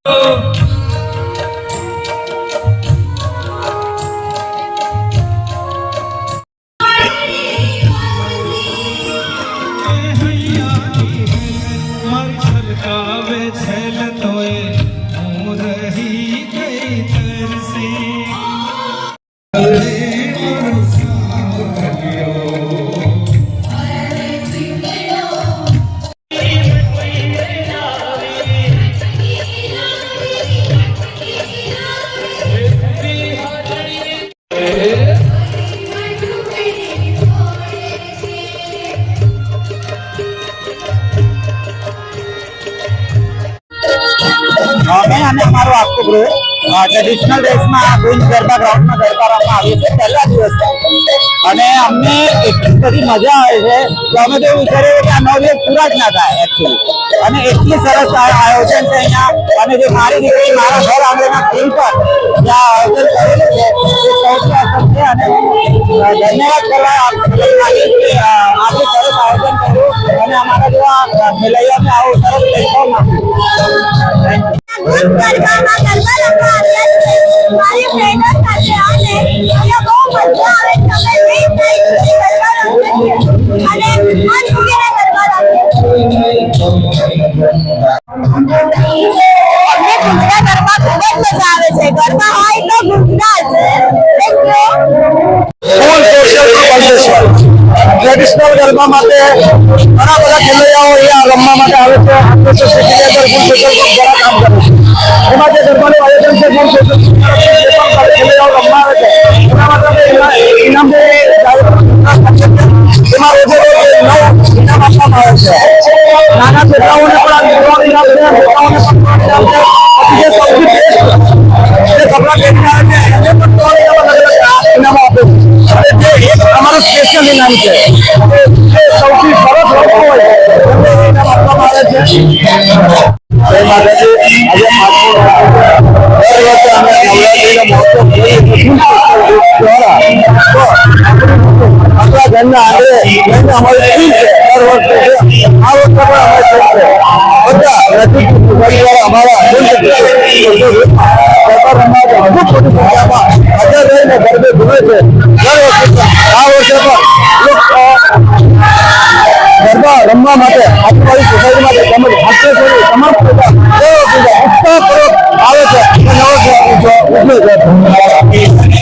मैं અને અમારો આખો ગ્રુપ ટ્રેડિશનલ ડ્રેસમાં ગુંજ ગરબા ગ્રાઉન્ડમાં ગરબા રમવા આવ્યું છે પહેલા દિવસ અને અમને એટલી બધી મજા આવે છે કે અમે તો વિચાર્યું કે આ 9 દિવસ પૂરા જ ના થાય એકચ્યુઅલી અને એટલી સરસ આયોજન છે અહીંયા અને જે મારી દીકરી મારા ઘર આંગણેના ફૂલ પર જ્યાં આયોજન કરેલું છે એ સૌથી અસર છે અને ધન્યવાદ કરવા આટલું સરસ આયોજન કર્યું અને અમારા જેવા ખેલૈયાને આવું સરસ પ્લેટફોર્મ આપ્યું. મારી ફ્રેન્ડો સાથે અને મને બહુ મજા આવે છે. અને મન મૂકીને ગરબા રમીએ. અમને ગુજરાત ગરબા ખૂબ જ મજા આવે છે. ગરબા હોય તો ગુજરાત. ટ્રેડિશનલ ગરબા માટે ઘણા બધા ખેલૈયાઓ અહીંયા રમવા માટે આવે છે. ઘણા કામ કરે છે. એમાં જે ગરબાનું આયોજન છે ખેલૈયાઓ રમવા આવે છે એના માટે ઇનામ એમાં રોજે રોજ ઇનામ આપવામાં આવે છે. નાના છોકરાઓને પણ ઇનામ છે, મોટાઓને પણ ઇનામ છે. પછી જે સૌથી બેસ્ટ જે કપડા પહેરીને આવે છે એને પણ ઇનામ આપે છે. અને જે એક અમારું સ્પેશિયલ ઇનામ છે જે સૌથી સરસ લોકો હોય એમને ઇનામ આપવામાં આવે છે. જય માતાજી. આજે દર વર્ષે અમે નવરાત્રીનો મહોત્સવ દ્વારા આપણા ઘરના આંગણે અમારી ટીમ છે દર વર્ષે છે. આ વર્ષે પણ અમારી ટીમ છે બધા નજીક પરિવાર અમારા ગરબા રમવા ખૂબ મોટી સંખ્યામાં હાજર રહીને ગરબે ઘૂમે છે. દર વર્ષે આ વર્ષે પણ ગરબા રમવા માટે આજુબાજુ સોસાયટી માટે તેમજ હાસ્ય તમામ ઉત્સાહપૂર્વક આવે છે અને નવો ઉજવે છે.